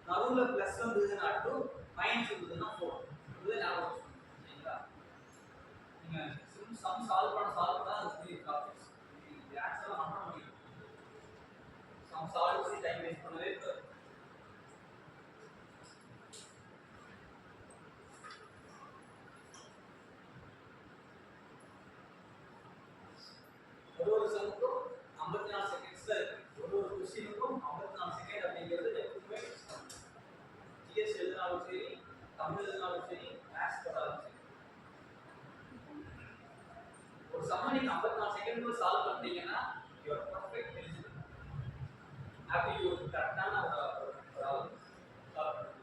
நடுவுல பிளஸ் வந்ததுன்னா 2 மைனஸ் வந்ததுன்னா 4 இது ஞாபகம் சரிங்களா நீங்க சம் சால்வ் பண்ணா அது ஃப்ரீ டாபிக்ஸ் இது ஆக்சுவலா பண்ண முடியும் சம் சால்வ் பண்ணி டைம் வேஸ்ட் பண்ணவே கூடாது ஒரு சம்முக்கும் 54 செகண்ட்ஸ் தான் இருக்கு ஒரு क्वेश्चनக்கும் 54 செகண்ட் அப்படிங்கிறது எப்பவுமே ஜிஎஸ் எழுதினாலும் சரி தமிழ் எழுதினாலும் சரி மேத்ஸ் போட்டாலும் சரி ஒரு சம்ம நீங்க 54 செகண்ட்ல சால்வ் பண்ணீங்கன்னா you are perfect eligible aptitude கரெக்டான ஒரு சால்வ் பண்ணுங்க